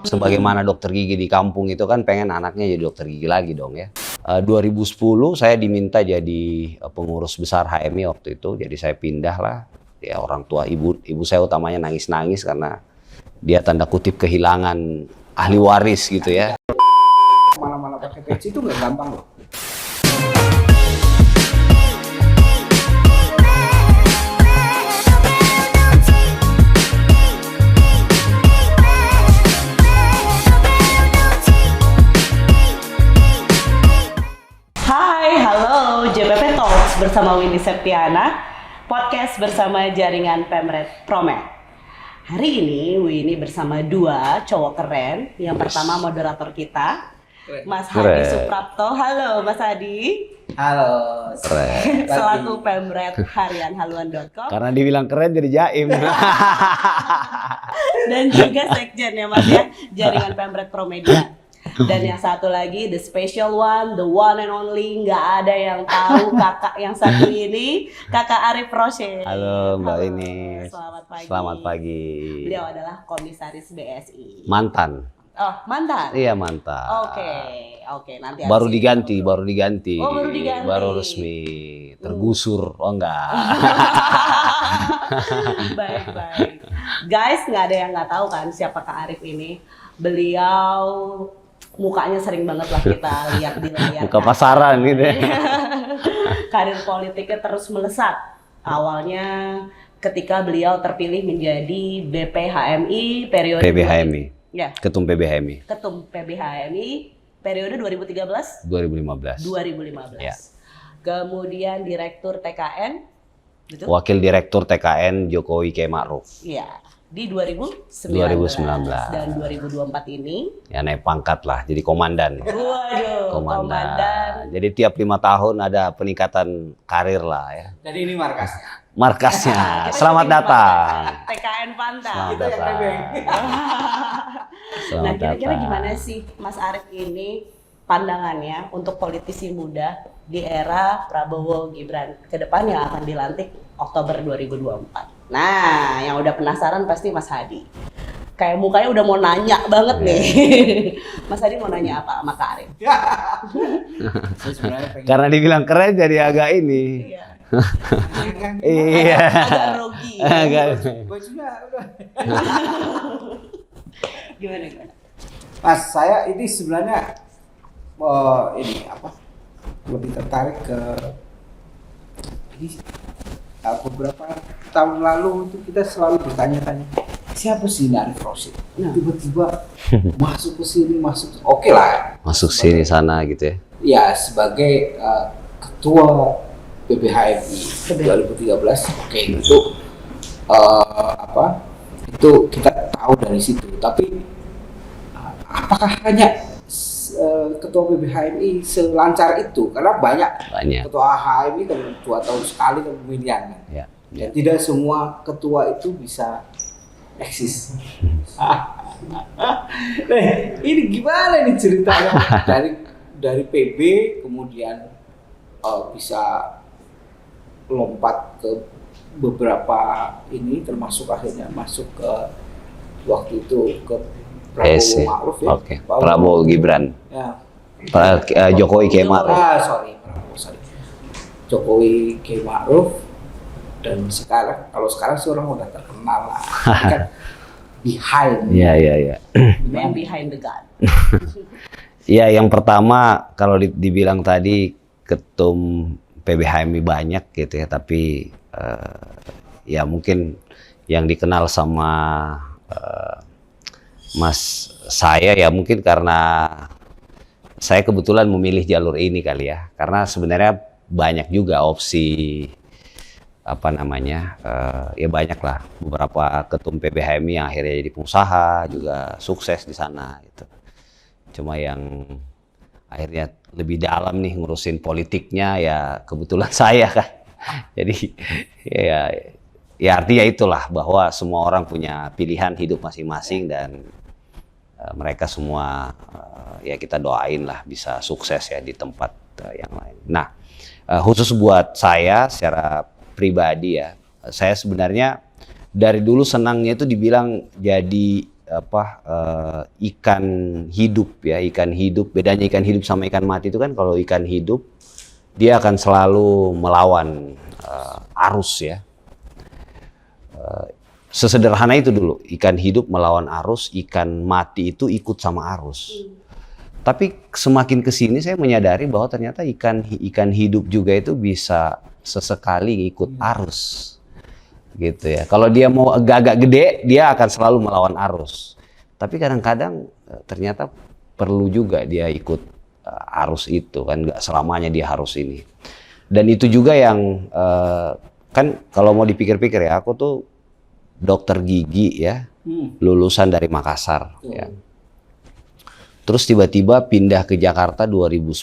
Sebagaimana dokter gigi di kampung itu kan pengen anaknya jadi dokter gigi lagi dong ya. 2010 saya diminta jadi pengurus besar HMI waktu itu, jadi saya pindah lah. Ya orang tua ibu saya utamanya nangis-nangis karena dia tanda kutip kehilangan ahli waris gitu ya. Malah pakai peci itu nggak gampang loh. Hai, halo, JPP Talks bersama Windy Septiana, podcast bersama jaringan Pemret Promed. Hari ini Windy bersama dua cowok keren. Yang pertama moderator kita, Mas Hadi Suprapto. Halo Mas Hadi. Halo. Keren. Selaku Pemret Harian Haluan.com. Karena dibilang keren jadi jaim. Dan juga sekjen ya Mas ya, jaringan Pemret Promedia. Dan yang satu lagi, the special one, the one and only, nggak ada yang tahu kakak yang satu ini, kakak Arif Rosyid. Halo Mbak Halo, ini. Selamat pagi. Selamat pagi. Beliau adalah komisaris BSI. Mantan. Oh, mantan? Iya mantan. Oke, nanti Baru abis diganti, itu. baru diganti. Oh, baru diganti. Baru resmi. Tergusur. Oh enggak. Baik. Guys, nggak ada yang nggak tahu kan siapa Kak Arif ini. Beliau mukanya sering banget lah kita lihat di layar. Buka pasaran gitu ya. Karir politiknya terus melesat. Awalnya ketika beliau terpilih menjadi BPHMI periode PBHMI. Ya, Ketum PBHMI. Ketum PBHMI periode 2013 2015. 2015. Ya. Kemudian Direktur TKN, betul? Wakil Direktur TKN Jokowi K. Ma'ruf. Iya, di 2019. 2019. Dan 2024 ini. Ya naik pangkat lah, jadi komandan. Waduh, komandan. Jadi tiap 5 tahun ada peningkatan karir lah ya. Jadi ini markasnya. Markasnya. Kita Selamat jadi datang. TKN Pantang. Selamat Itu yang datang. nebeng. Selamat Nah, kira-kira datang. gimana sih Mas Arif ini pandangannya untuk politisi muda di era Prabowo Gibran ke depan yang akan dilantik Oktober 2024? Nah, yang udah penasaran pasti Mas Hadi. Kayak mukanya udah mau nanya banget nih. Mas Hadi mau nanya apa sama Kak Arif? Saya sebenarnya pengen. Karena dibilang keren jadi agak ini. Iya. Iya. Agak grogi. Bajunya udah. Gimana? Mas, saya ini sebenarnya ini apa? Lebih tertarik ke ini beberapa tahun lalu itu kita selalu bertanya-tanya siapa sih Arif Rosyid? Nah. Tiba-tiba masuk ke sini, oke lah. Masuk sini sana gitu ya. Ya, sebagai ketua PBHMI 2013, oke itu itu kita tahu dari situ. Tapi apakah hanya ketua PBHMI selancar itu? Karena banyak. Ketua HMI kan 2 tahun sekali kan pemilihan kan. Ya. Dan tidak semua ketua itu bisa eksis. Ini gimana nih ceritanya dari PB kemudian bisa lompat ke beberapa ini termasuk akhirnya masuk ke waktu itu ke Prabowo Ma'ruf ya. Oke. Prabowo Gibran. Ya. Jokowi K. Ma'ruf. Jokowi K. Ma'ruf. Dan kalau sekarang sih orang udah terkenal lah. Kan behind. Iya. Man behind the gun. Ya, yang pertama kalau dibilang tadi ketum PBHMI banyak gitu ya, tapi ya mungkin yang dikenal sama Mas saya ya mungkin karena saya kebetulan memilih jalur ini kali ya, karena sebenarnya banyak juga opsi ya banyak lah beberapa ketum PBHMI yang akhirnya jadi pengusaha juga sukses di sana gitu. Cuma yang akhirnya lebih dalam nih ngurusin politiknya ya kebetulan saya kan. Jadi ya artinya itulah bahwa semua orang punya pilihan hidup masing-masing dan mereka semua ya kita doain lah bisa sukses ya di tempat yang lain. Nah, khusus buat saya secara pribadi ya, saya sebenarnya dari dulu senangnya itu dibilang jadi ikan hidup ya, ikan hidup. Bedanya ikan hidup sama ikan mati itu kan, kalau ikan hidup dia akan selalu melawan arus ya. Sesederhana itu dulu, ikan hidup melawan arus, ikan mati itu ikut sama arus. Tapi semakin kesini saya menyadari bahwa ternyata ikan hidup juga itu bisa sesekali ikut arus, gitu ya. Kalau dia mau agak-agak gede, dia akan selalu melawan arus. Tapi kadang-kadang ternyata perlu juga dia ikut arus itu kan, nggak selamanya dia harus ini. Dan itu juga yang kan kalau mau dipikir-pikir ya, aku tuh dokter gigi ya, lulusan dari Makassar ya. Terus tiba-tiba pindah ke Jakarta 2010.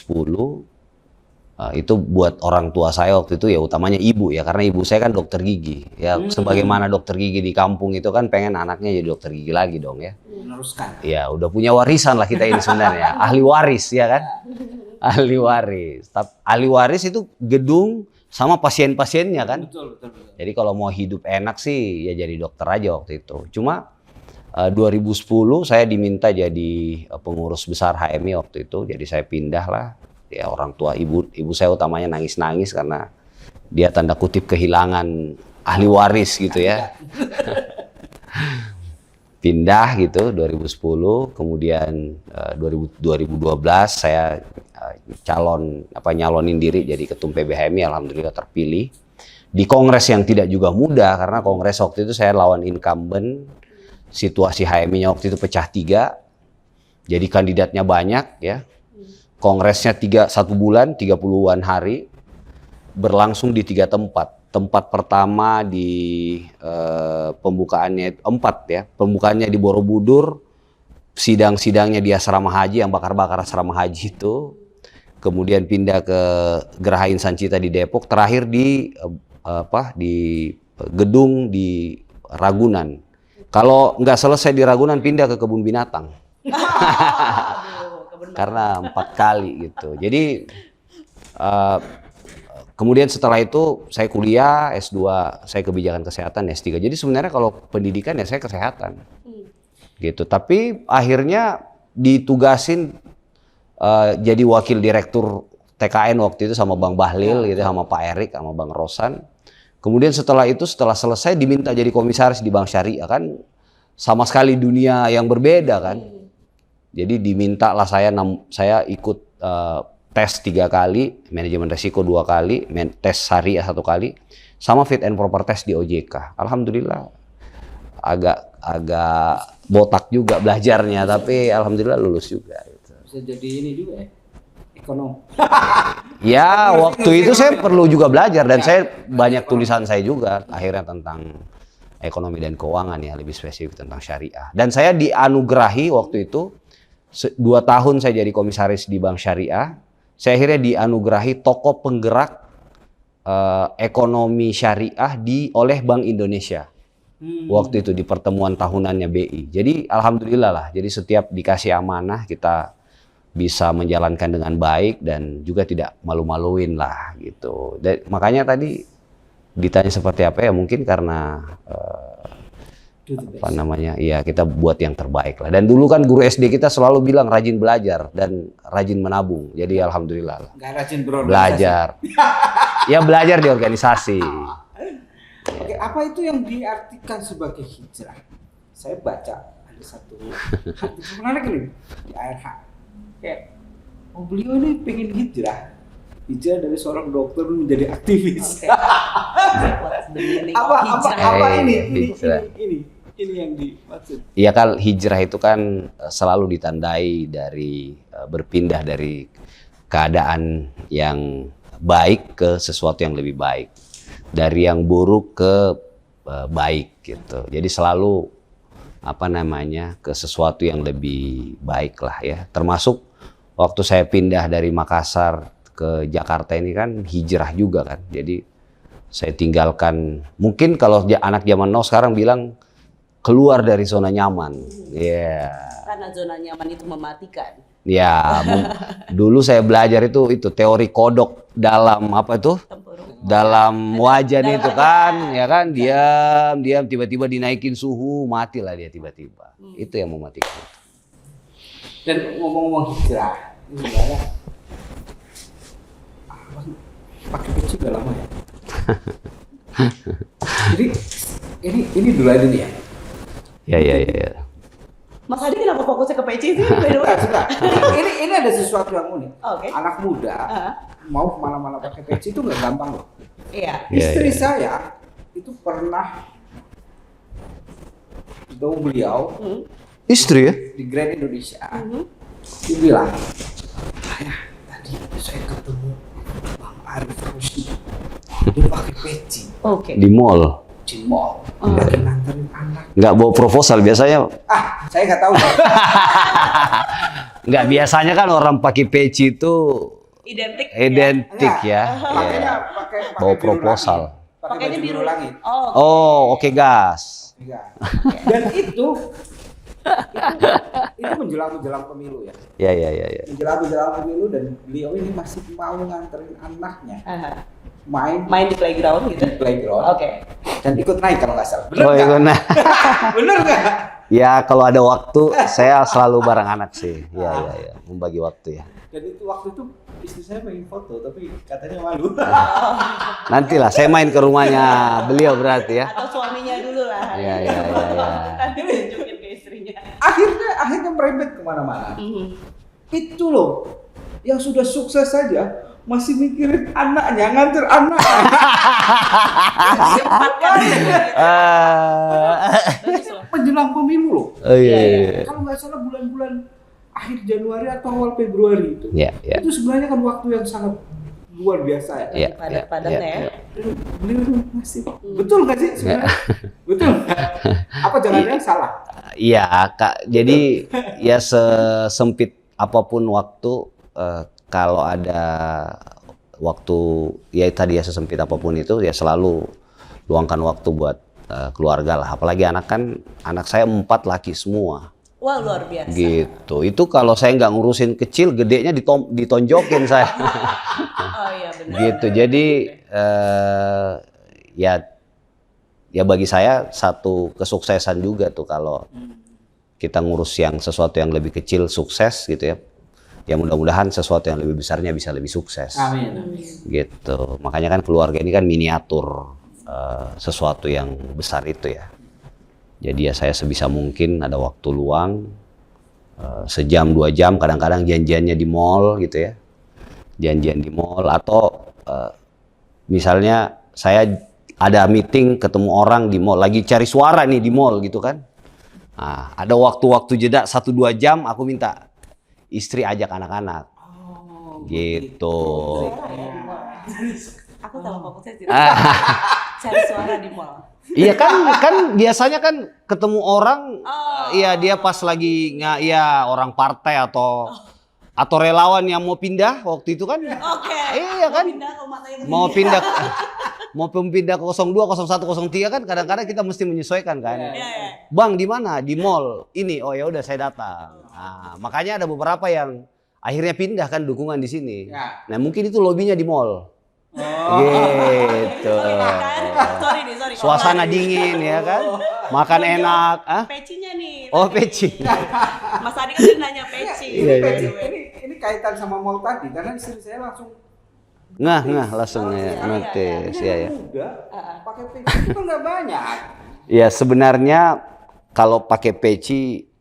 Itu buat orang tua saya waktu itu ya, utamanya ibu ya, karena ibu saya kan dokter gigi ya. Sebagaimana dokter gigi di kampung itu kan pengen anaknya jadi dokter gigi lagi dong ya. Meneruskan. Ya udah punya warisan lah kita ini sebenarnya, ahli waris ya kan. Ahli waris. Ahli waris itu gedung sama pasien-pasiennya kan. Betul. Jadi kalau mau hidup enak sih ya jadi dokter aja waktu itu. Cuma 2010 saya diminta jadi pengurus besar HMI waktu itu. Jadi saya pindah lah. Ya orang tua ibu saya utamanya nangis-nangis karena dia tanda kutip kehilangan ahli waris gitu ya. Pindah gitu 2010, kemudian 2012 saya nyalonin diri jadi ketum PBHMI, alhamdulillah terpilih. Di kongres yang tidak juga mudah, karena kongres waktu itu saya lawan incumbent, situasi HMI-nya waktu itu pecah 3, jadi kandidatnya banyak ya. Kongresnya 1 bulan, 30-an hari, berlangsung di 3 tempat. Tempat pertama di pembukaannya 4 ya, pembukaannya di Borobudur, sidang-sidangnya di asrama haji, yang bakar-bakar asrama haji itu. Kemudian pindah ke Geraha Insan Cita di Depok, terakhir di gedung di Ragunan. Kalau nggak selesai di Ragunan, pindah ke kebun binatang. Karena 4 kali gitu. Jadi kemudian setelah itu saya kuliah S2, saya kebijakan kesehatan S3. Jadi sebenarnya kalau pendidikan ya saya kesehatan. Gitu. Tapi akhirnya ditugasin jadi wakil direktur TKN waktu itu sama Bang Bahlil gitu, sama Pak Erik, sama Bang Rosan. Kemudian setelah itu, setelah selesai diminta jadi komisaris di Bank Syariah, kan sama sekali dunia yang berbeda kan. Jadi diminta lah saya ikut tes 3 kali, manajemen resiko 2 kali, tes syariah 1 kali, sama fit and proper test di OJK. Alhamdulillah agak botak juga belajarnya, tapi alhamdulillah lulus juga. Bisa jadi ini juga ya, ekonom. Ya waktu itu saya perlu juga belajar, dan saya banyak tulisan saya juga akhirnya tentang ekonomi dan keuangan ya, lebih spesifik tentang syariah. Dan saya dianugerahi waktu itu 2 tahun saya jadi komisaris di Bank Syariah. Saya akhirnya dianugerahi tokoh penggerak ekonomi syariah oleh Bank Indonesia. Waktu itu di pertemuan tahunannya BI. Jadi alhamdulillah lah. Jadi setiap dikasih amanah kita bisa menjalankan dengan baik dan juga tidak malu-maluin lah gitu. Dan makanya tadi ditanya seperti apa ya, mungkin karena iya kita buat yang terbaik lah. Dan dulu kan guru SD kita selalu bilang rajin belajar dan rajin menabung. Jadi alhamdulillah lah. Nggak rajin berorganisasi. Belajar. Ya belajar di organisasi. Oke, apa itu yang diartikan sebagai hijrah? Saya baca ada satu hadis menarik ini di ARH. Kayak beliau ini pengen hijrah dari seorang dokter menjadi aktivis. apa ini yang dimaksud? Iya kan, hijrah itu kan selalu ditandai dari berpindah dari keadaan yang baik ke sesuatu yang lebih baik, dari yang buruk ke baik gitu. Jadi selalu ke sesuatu yang lebih baik lah ya. Termasuk waktu saya pindah dari Makassar ke Jakarta ini kan hijrah juga kan. Jadi saya tinggalkan, mungkin kalau anak zaman now sekarang bilang keluar dari zona nyaman. Karena zona nyaman itu mematikan. Ya, dulu saya belajar itu teori kodok dalam apa tuh? Tempurung. Dalam wajan itu kan, ya kan, diam tiba-tiba dinaikin suhu, matilah dia tiba-tiba. Itu yang mematikan. Dan ngomong-ngomong hijrah, ini sebenarnya pakai peci udah lama ya. Jadi ini dulu aja nih ya. Ya. Mas Adi kenapa fokusnya ke peci sih? By the way? Suka. Ini ada sesuatu yang unik. Oke. Anak muda mau kemana-mana pakai peci itu nggak gampang loh. Iya. Istri saya itu pernah ketemu beliau Istri ya? di Grand Indonesia. Dia bilang, ayah tadi saya ketemu Bang Arif Rusdi. Dia pakai peci Oke. Di mall. di mall. Lagi nganterin anak. Nggak bawa proposal biasanya. Saya nggak tahu. Nggak, biasanya kan orang pakai peci itu Identik. identik Enggak. ya. Pakainya Iya. pakai Bawa biru proposal. langit. Pakai Pakainya baju biru langit. Oh. Oh, oke gas. Iya. Dan itu menjelang pemilu ya. Ya. Menjelang pemilu dan beliau ini masih mau nganterin anaknya main Main di playground gitu. di playground Oke. dan ikut naik kalau nggak salah. Oh, iya, nah. Bener nggak? Ya, kalau ada waktu saya selalu bareng anak sih. Ya. Membagi waktu ya. Dan itu waktu itu istri saya pengen foto tapi katanya malu. Nantilah saya main ke rumahnya beliau berarti ya. Atau suaminya dulu lah. Iya. Nanti tunjukin ke istrinya. akhirnya merembet kemana-mana. Itu loh yang sudah sukses saja masih mikirin anaknya, nganter anak. Menjelang pemilu loh. Oh iya. Kalau nggak salah bulan-bulan akhir Januari atau awal Februari itu. Iya. Itu sebenarnya kan waktu yang sangat luar biasa ya. Iya. Padat-padatnya ya. Dan beliau masih betul nggak sih sebenarnya? Betul. Apa jangan-jangan salah? Iya, Kak. Jadi ya sesempit apapun waktu, kalau ada waktu ya tadi ya sesempit apapun itu ya selalu luangkan waktu buat keluarga lah. Apalagi anak saya 4 laki semua. Wah, luar biasa. Gitu. Itu kalau saya nggak ngurusin kecil, gedenya ditonjokin saya. Oh iya benar. Gitu. Jadi ya bagi saya satu kesuksesan juga tuh kalau kita ngurus yang sesuatu yang lebih kecil sukses gitu ya. Ya mudah-mudahan sesuatu yang lebih besarnya bisa lebih sukses. Amin. Gitu. Makanya kan keluarga ini kan miniatur sesuatu yang besar itu ya. Jadi ya saya sebisa mungkin ada waktu luang, sejam 2 jam, kadang-kadang janjiannya di mall gitu ya. Janjian di mall atau misalnya saya ada meeting ketemu orang di mall, lagi cari suara nih di mall gitu kan. Nah, ada waktu-waktu jeda 1-2 jam aku minta istri ajak anak-anak. Gitu. Aku tahu fokusnya sih. Cari suara di mall. Iya kan biasanya kan ketemu orang, iya dia pas lagi orang partai atau relawan yang mau pindah waktu itu kan. Oke. Iya kan. Mau pindah ke 02, 01, 03 kan kadang-kadang kita mesti menyesuaikan kan. Iya. Bang di mana? Di mall. Ini. Oh ya udah saya datang. Nah, makanya ada beberapa yang akhirnya pindah kan dukungan di sini. Ya. Nah, mungkin itu lobbynya di mall. Gitu. Sorry. Suasana dingin ya kan. Makan enak. Pecinya nih. Oh, peci. Mas Adi kan nanya peci. Ini kaitan sama mall tadi karena istri saya langsung langsung ya notice ya. Muda, pakai peci itu kan nggak banyak. Ya sebenarnya kalau pakai peci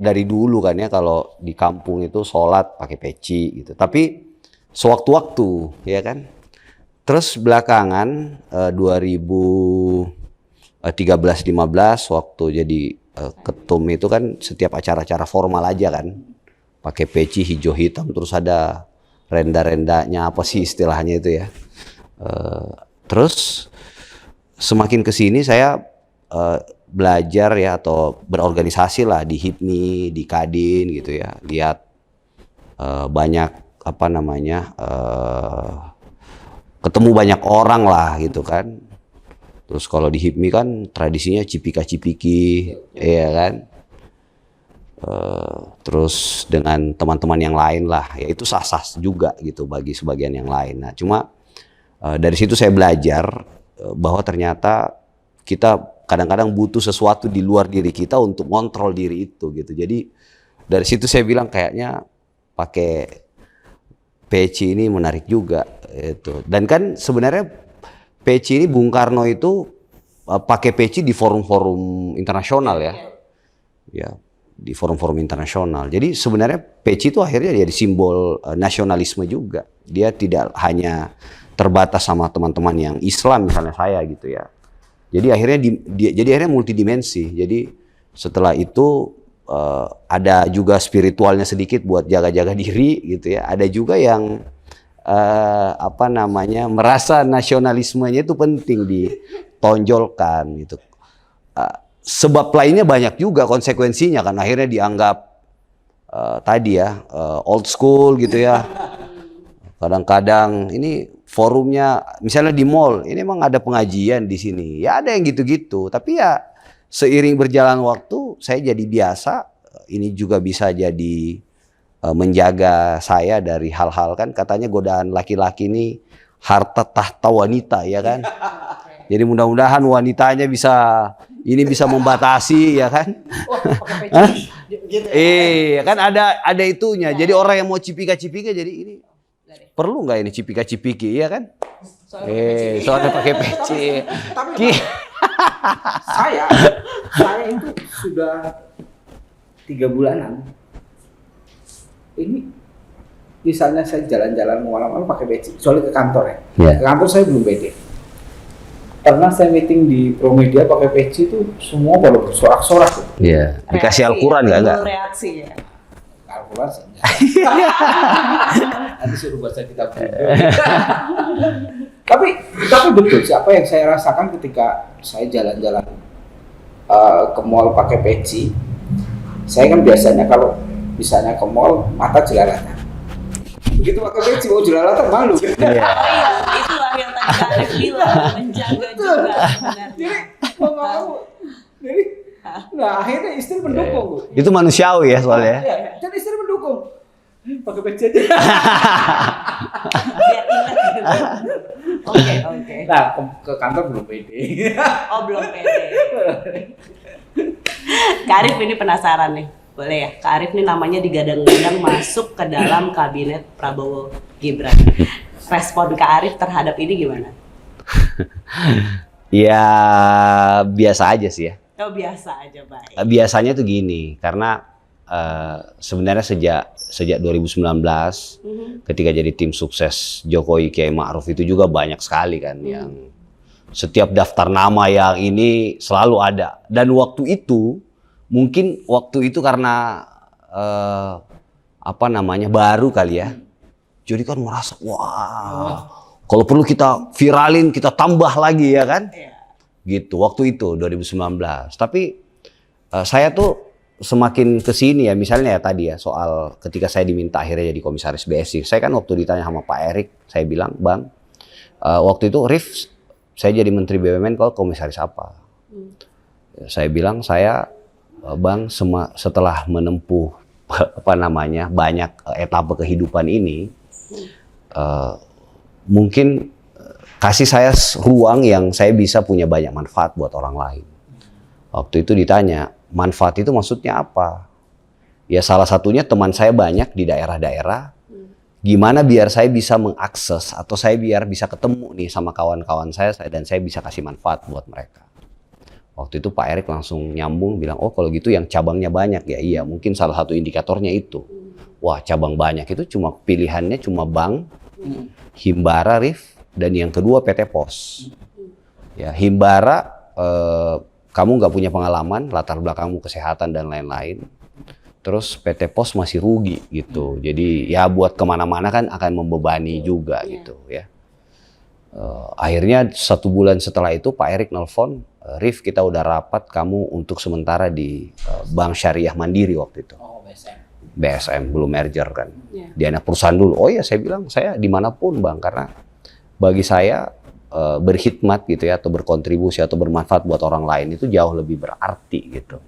dari dulu kan ya, kalau di kampung itu sholat pakai peci gitu. Tapi sewaktu-waktu ya kan. Terus belakangan 2013-15 waktu jadi ketum itu kan setiap acara-acara formal aja kan pakai peci hijau hitam, terus ada renda-rendanya apa sih istilahnya itu ya. Terus semakin kesini saya belajar ya atau berorganisasi lah di HIPMI, di Kadin gitu ya. Lihat banyak ketemu banyak orang lah gitu kan. Terus kalau di HIPMI kan tradisinya cipika-cipiki, ya kan. terus dengan teman-teman yang lain lah, ya itu sah-sah juga gitu bagi sebagian yang lain. Nah, cuma dari situ saya belajar bahwa ternyata kita kadang-kadang butuh sesuatu di luar diri kita untuk kontrol diri itu gitu. Jadi dari situ saya bilang kayaknya pakai peci ini menarik juga itu. Dan kan sebenarnya peci ini Bung Karno itu pakai peci di forum-forum internasional ya. Ya, di forum-forum internasional. Jadi sebenarnya peci itu akhirnya jadi simbol nasionalisme juga. Dia tidak hanya terbatas sama teman-teman yang Islam misalnya saya gitu ya. Jadi akhirnya multidimensi. Jadi setelah itu ada juga spiritualnya sedikit buat jaga-jaga diri gitu ya. Ada juga yang merasa nasionalismenya itu penting ditonjolkan gitu. Sebab lainnya banyak juga konsekuensinya kan, akhirnya dianggap old school gitu ya. Kadang-kadang ini forumnya misalnya di mall, ini emang ada pengajian di sini. Ya ada yang gitu-gitu, tapi ya seiring berjalan waktu saya jadi biasa. Ini juga bisa jadi menjaga saya dari hal-hal, kan katanya godaan laki-laki ini harta tahta wanita ya kan. Jadi mudah-mudahan wanitanya bisa membatasi ya kan. Kan ada itunya. Jadi orang yang mau cipika-cipika jadi ini perlu nggak ini cipika-cipiki ya kan? Soalnya pakai peci. Tapi saya itu sudah 3 bulanan. Ini misalnya saya jalan-jalan malam-malam pakai peci, soalnya ke kantor ya. Yeah. Ke kantor saya belum pede. Karena saya meeting di Promedia pakai peci itu semua pada bersorak-sorak. Iya. Dikasih Al-Quran nggak? Reaksi ya. Al-Quran sih. Nanti suruh baca kitab itu. tapi betul sih apa yang saya rasakan ketika saya jalan-jalan ke mall pakai peci. Saya kan biasanya kalau misalnya ke mall mata jelalatan. Begitu pakai peci mau jelalatan malu. Iya. Itulah yang tadi Arif bilang, menjaga juga sebenarnya. Jadi akhirnya istri mendukung. Itu manusiawi ya soalnya. Dan istri mendukung. Pakai peci aja. Biar ingat gitu. Oke. Nah, ke kantor belum pede. Oh, belum pede. Kak Arif ini penasaran nih. Boleh ya? Kak Arif ini namanya digadang-gadang masuk ke dalam kabinet Prabowo Gibran. Respon Kak Arif terhadap ini gimana? Ya biasa aja sih ya. Oh, biasa aja, baik. Biasanya tuh gini, karena sebenarnya sejak 2019 ketika jadi tim sukses Jokowi Kiai Ma'ruf itu juga banyak sekali kan yang setiap daftar nama yang ini selalu ada. Dan waktu itu karena baru kali ya. Jadi kan merasa wah, kalau perlu kita viralin, kita tambah lagi ya kan? Gitu waktu itu 2019. Tapi saya tuh semakin kesini ya, misalnya ya tadi ya soal ketika saya diminta akhirnya jadi komisaris BSI. Saya kan waktu ditanya sama Pak Erik, saya bilang, Bang, waktu itu Rif, saya jadi Menteri BUMN, kalau komisaris apa? Saya bilang, Bang, setelah menempuh banyak etapa kehidupan ini, mungkin kasih saya ruang yang saya bisa punya banyak manfaat buat orang lain. Waktu itu ditanya, manfaat itu maksudnya apa? Ya salah satunya teman saya banyak di daerah-daerah. Gimana biar saya bisa mengakses atau saya biar bisa ketemu nih sama kawan-kawan saya dan saya bisa kasih manfaat buat mereka. Waktu itu Pak Erik langsung nyambung bilang, oh kalau gitu yang cabangnya banyak ya. Iya, mungkin salah satu indikatornya itu. Wah, cabang banyak itu pilihannya cuma bank, Himbara, Rif, dan yang kedua PT Pos. Ya, Himbara kamu nggak punya pengalaman, latar belakangmu kesehatan dan lain-lain. Terus PT Pos masih rugi gitu. Jadi ya buat kemana-mana kan akan membebani juga gitu ya. Akhirnya 1 bulan setelah itu Pak Erik nelpon, Rif kita udah rapat kamu untuk sementara di Bank Syariah Mandiri waktu itu. Oh, BSM belum merger kan. Di anak perusahaan dulu. Oh ya saya bilang saya dimanapun Bang, karena bagi saya berkhidmat gitu ya atau berkontribusi atau bermanfaat buat orang lain itu jauh lebih berarti gitu.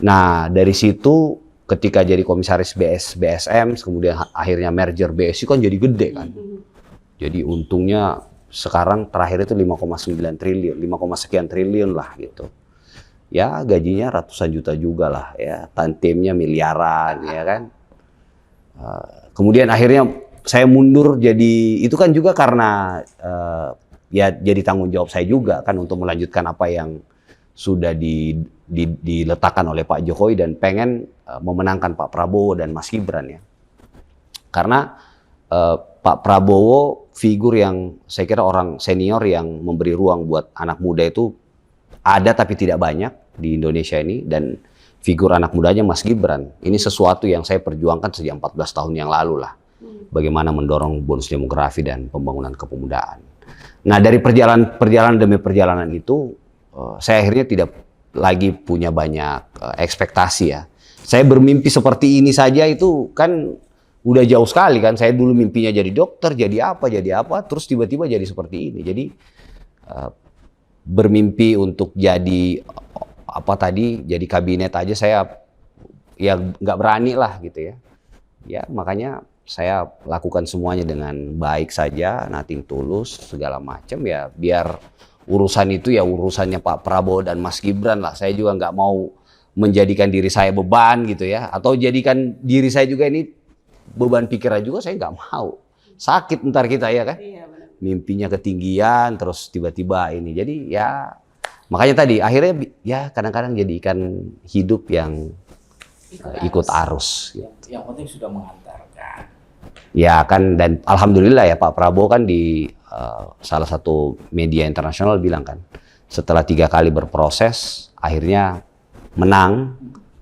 Nah, dari situ ketika jadi komisaris BSM, kemudian akhirnya merger BSI kan jadi gede kan. Jadi untungnya sekarang terakhir itu 5,9 triliun, 5, sekian triliun lah gitu. Ya gajinya ratusan juta juga lah ya, tantimnya miliaran ya kan. Kemudian akhirnya saya mundur jadi, itu kan juga karena ya jadi tanggung jawab saya juga kan untuk melanjutkan apa yang sudah diletakkan oleh Pak Jokowi dan pengen memenangkan Pak Prabowo dan Mas Gibran ya. Karena Pak Prabowo figur yang saya kira orang senior yang memberi ruang buat anak muda itu ada tapi tidak banyak di Indonesia ini, dan figur anak mudanya Mas Gibran. Ini sesuatu yang saya perjuangkan sejak 14 tahun yang lalu lah. Bagaimana mendorong bonus demografi dan pembangunan kepemudaan. Nah dari perjalanan demi perjalanan itu, saya akhirnya tidak lagi punya banyak ekspektasi ya. Saya bermimpi seperti ini saja itu kan udah jauh sekali kan. Saya dulu mimpinya jadi dokter, jadi apa, terus tiba-tiba jadi seperti ini. Jadi bermimpi untuk jadi jadi kabinet aja saya ya nggak berani lah gitu ya. Ya makanya saya lakukan semuanya dengan baik saja, nothing tulus segala macam ya, biar urusan itu ya urusannya Pak Prabowo dan Mas Gibran lah. Saya juga nggak mau menjadikan diri saya beban gitu ya, atau jadikan diri saya juga ini beban pikiran juga, saya nggak mau. Sakit ntar kita ya kan. Iya, benar. Mimpinya ketinggian terus tiba-tiba ini. Jadi ya makanya tadi akhirnya ya kadang-kadang jadi ikan hidup yang ikut arus. Yang penting sudah mengantarkan. Ya kan, dan alhamdulillah ya Pak Prabowo kan di salah satu media internasional bilang kan, setelah 3 kali berproses akhirnya menang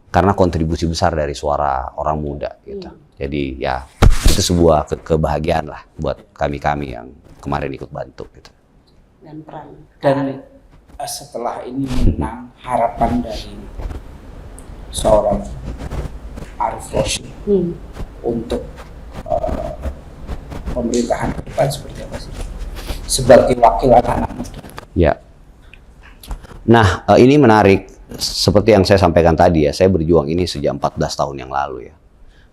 karena kontribusi besar dari suara orang muda gitu. Jadi ya itu sebuah kebahagiaan lah buat kami yang kemarin ikut bantu gitu. Dan peran. Dan setelah ini menang, harapan dari seorang Arief Rashid untuk pemerintahan ke depan seperti apa sih? Sebagai wakil anak-anak muda. Ya. Nah, ini menarik. Seperti yang saya sampaikan tadi ya, saya berjuang ini sejak 14 tahun yang lalu ya.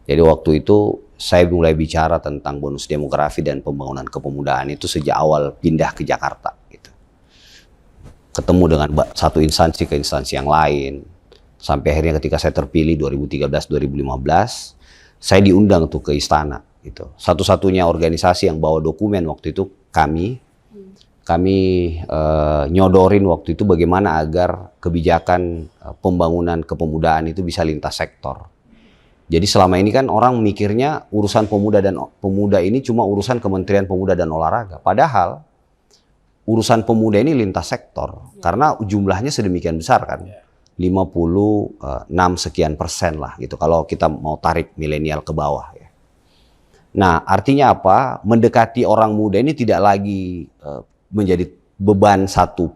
Jadi waktu itu saya mulai bicara tentang bonus demografi dan pembangunan kepemudaan itu sejak awal pindah ke Jakarta gitu. Ketemu dengan satu instansi ke instansi yang lain. Sampai akhirnya ketika saya terpilih 2013-2015, saya diundang tuh ke istana gitu. Satu-satunya organisasi yang bawa dokumen waktu itu kami nyodorin waktu itu bagaimana agar kebijakan pembangunan kepemudaan itu bisa lintas sektor. Jadi selama ini kan orang mikirnya urusan pemuda ini cuma urusan Kementerian Pemuda dan Olahraga. Padahal urusan pemuda ini lintas sektor karena jumlahnya sedemikian besar kan. 56 sekian persen lah gitu kalau kita mau tarik milenial ke bawah ya. Nah artinya apa? Mendekati orang muda ini tidak lagi menjadi beban satu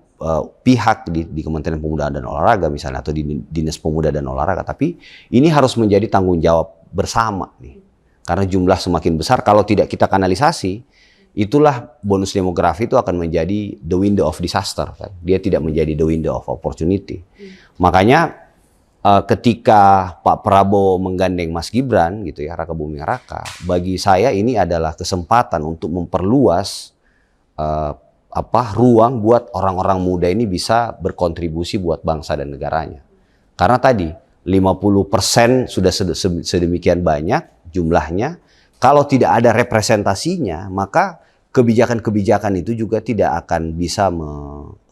pihak di Kementerian Pemuda dan Olahraga misalnya atau di Dinas Pemuda dan Olahraga, tapi ini harus menjadi tanggung jawab bersama nih. Karena jumlah semakin besar, kalau tidak kita kanalisasi, itulah bonus demografi itu akan menjadi the window of disaster kan. Dia tidak menjadi the window of opportunity. Makanya ketika Pak Prabowo menggandeng Mas Gibran gitu ya, Raka Buming Raka, bagi saya ini adalah kesempatan untuk memperluas ruang buat orang-orang muda ini bisa berkontribusi buat bangsa dan negaranya. Karena tadi 50% sudah sedemikian banyak jumlahnya, kalau tidak ada representasinya, maka kebijakan-kebijakan itu juga tidak akan bisa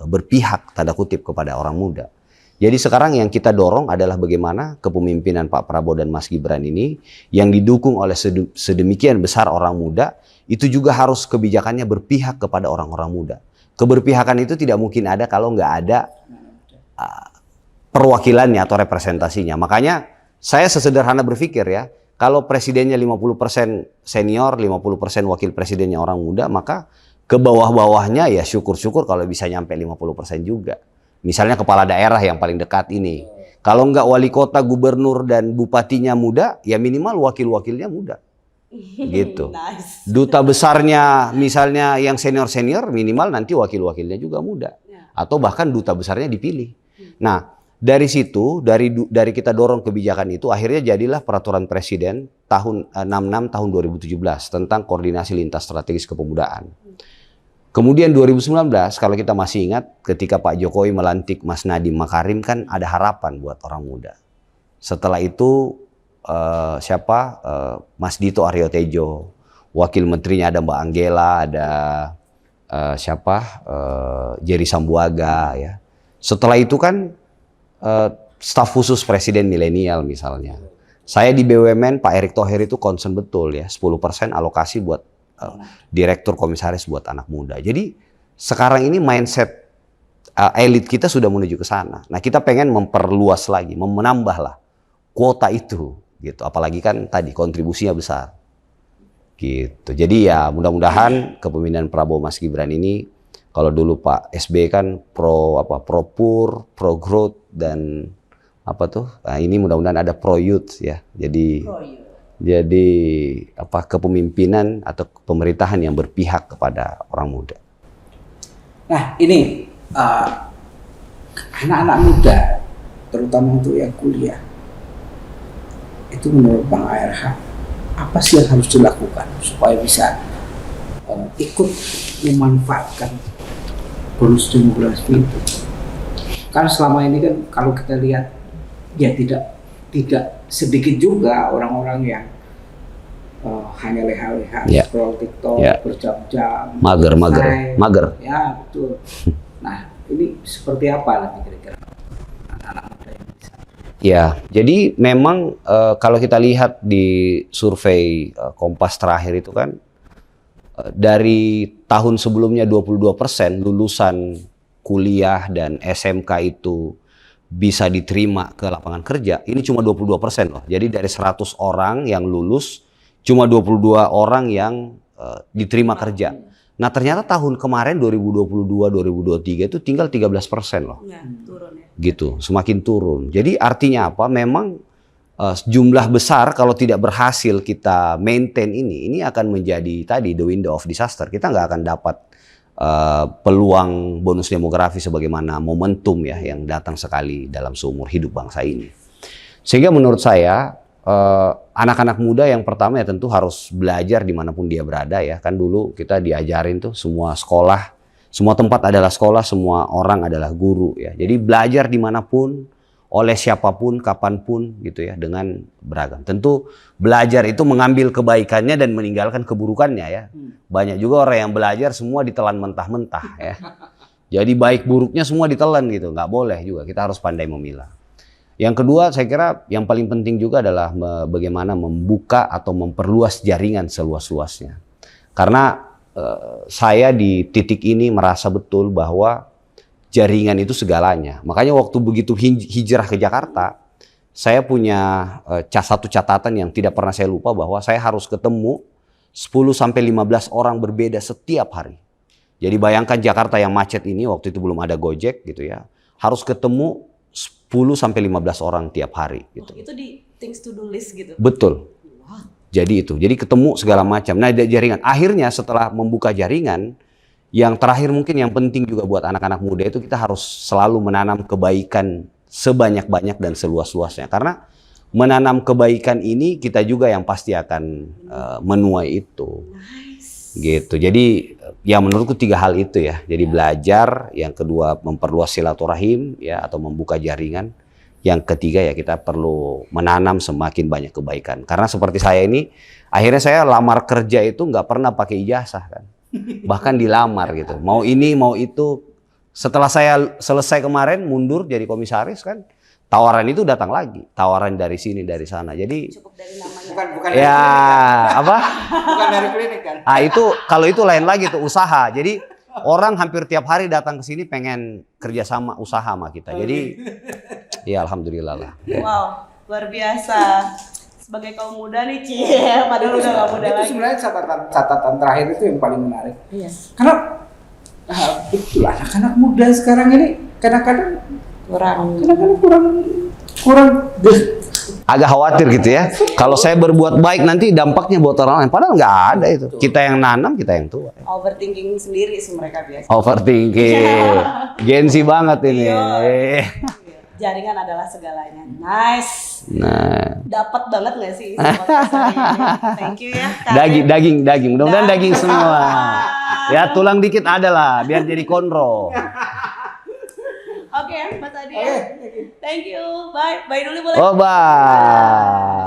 berpihak tanda kutip kepada orang muda. Jadi sekarang yang kita dorong adalah bagaimana kepemimpinan Pak Prabowo dan Mas Gibran ini yang didukung oleh sedemikian besar orang muda, itu juga harus kebijakannya berpihak kepada orang-orang muda. Keberpihakan itu tidak mungkin ada kalau nggak ada perwakilannya atau representasinya. Makanya saya sesederhana berpikir ya, kalau presidennya 50% senior, 50% wakil presidennya orang muda, maka ke bawah-bawahnya ya syukur-syukur kalau bisa nyampe 50% juga. Misalnya kepala daerah yang paling dekat ini. Kalau nggak wali kota, gubernur, dan bupatinya muda, ya minimal wakil-wakilnya muda. Gitu. Nice. Duta besarnya misalnya yang senior-senior, minimal nanti wakil-wakilnya juga muda. Atau bahkan duta besarnya dipilih. Nah, dari situ, dari kita dorong kebijakan itu, akhirnya jadilah peraturan presiden tahun 66 tahun 2017 tentang koordinasi lintas strategis kepemudaan. Kemudian 2019, kalau kita masih ingat, ketika Pak Jokowi melantik Mas Nadiem Makarim, kan ada harapan buat orang muda. Setelah itu Mas Dito Aryo Tejo, wakil menterinya ada Mbak Anggela, ada Jerry Sambuaga, ya. Setelah itu kan staf khusus presiden milenial misalnya. Saya di BUMN, Pak Erick Thohir itu concern betul ya, 10% alokasi buat direktur komisaris buat anak muda. Jadi sekarang ini mindset elit kita sudah menuju ke sana. Nah, kita pengen memperluas lagi, menambah lah kuota itu gitu. Apalagi kan tadi kontribusinya besar. Gitu. Jadi ya mudah-mudahan kepemimpinan Prabowo Mas Gibran ini, kalau dulu Pak SBY kan pro pur, pro growth dan nah, ini mudah-mudahan ada pro youth ya. Jadi kepemimpinan atau pemerintahan yang berpihak kepada orang muda. Nah ini anak-anak muda, terutama untuk yang kuliah, itu menurut Bang ARH, apa sih yang harus dilakukan supaya bisa ikut memanfaatkan bonus demografi itu? Karena selama ini kan kalau kita lihat ya tidak sedikit juga orang-orang yang hanya leha-leha scroll TikTok berjam-jam, mager. Ya betul. Nah ini seperti apa nanti kira-kira anak-anak muda yang bisa? Ya, jadi memang kalau kita lihat di survei Kompas terakhir itu kan dari tahun sebelumnya 22% lulusan kuliah dan SMK itu bisa diterima ke lapangan kerja, ini cuma 22% loh. Jadi dari 100 orang yang lulus, cuma 22 orang yang diterima kerja. Nah ternyata tahun kemarin 2022-2023 itu tinggal 13% loh. Ya, turun ya. Gitu, semakin turun. Jadi artinya apa? Memang jumlah besar kalau tidak berhasil kita maintain ini akan menjadi tadi the window of disaster. Kita nggak akan dapat peluang bonus demografi sebagaimana momentum ya yang datang sekali dalam seumur hidup bangsa ini. Sehingga menurut saya anak-anak muda yang pertama ya tentu harus belajar dimanapun dia berada ya. Kan dulu kita diajarin tuh semua sekolah, semua tempat adalah sekolah, semua orang adalah guru ya. Jadi belajar dimanapun, oleh siapapun, kapanpun gitu ya, dengan beragam. Tentu belajar itu mengambil kebaikannya dan meninggalkan keburukannya ya. Banyak juga orang yang belajar semua ditelan mentah-mentah ya. Jadi baik buruknya semua ditelan gitu, nggak boleh juga. Kita harus pandai memilah. Yang kedua saya kira yang paling penting juga adalah bagaimana membuka atau memperluas jaringan seluas-luasnya. Karena saya di titik ini merasa betul bahwa jaringan itu segalanya. Makanya waktu begitu hijrah ke Jakarta, saya punya satu catatan yang tidak pernah saya lupa bahwa saya harus ketemu 10-15 orang berbeda setiap hari. Jadi bayangkan Jakarta yang macet ini, waktu itu belum ada Gojek gitu ya. Harus ketemu 10-15 orang tiap hari gitu. Itu di things to do list gitu? Betul. Wow. Jadi ketemu segala macam. Nah ada jaringan. Akhirnya setelah membuka jaringan, yang terakhir mungkin yang penting juga buat anak-anak muda itu kita harus selalu menanam kebaikan sebanyak-banyak dan seluas-luasnya. Karena menanam kebaikan ini kita juga yang pasti akan menuai itu. Nice. Gitu. Jadi ya menurutku 3 hal itu ya. Jadi belajar, yang kedua memperluas silaturahim ya atau membuka jaringan. Yang ketiga ya kita perlu menanam semakin banyak kebaikan. Karena seperti saya ini, akhirnya saya lamar kerja itu nggak pernah pakai ijazah kan. Bahkan dilamar gitu, mau ini mau itu. Setelah saya selesai kemarin mundur jadi komisaris kan, tawaran itu datang lagi, tawaran dari sini dari sana. Jadi cukup dari namanya. Bukan ya dari apa? Bukan dari klinik kan? Ah itu kalau itu lain lagi tuh usaha. Jadi orang hampir tiap hari datang ke sini pengen kerjasama usaha sama kita. Jadi ya alhamdulillah lah. Wow, luar biasa. Sebagai kaum muda nih, padahal udah gak muda itu lagi. sebenarnya catatan terakhir itu yang paling menarik. Iya. Karena betul anak-anak muda sekarang ini kadang-kadang kurang Agak khawatir gitu ya. Kalau saya berbuat baik nanti dampaknya buat orang lain. Padahal nggak ada itu. Kita yang nanam, kita yang tua. Overthinking sendiri sih mereka biasa. Overthinking. Gensi banget ini. Iya. jaringan adalah segalanya. Nice. Nah, Dapat banget nggak sih isi podcast hari ini? Thank you ya. Kak. daging. Mudah-mudahan daging semua. Ya tulang dikit ada lah, biar jadi konro. Oke, Mas Adi. Thank you. Bye. Bye dulu boleh. Oh, bye.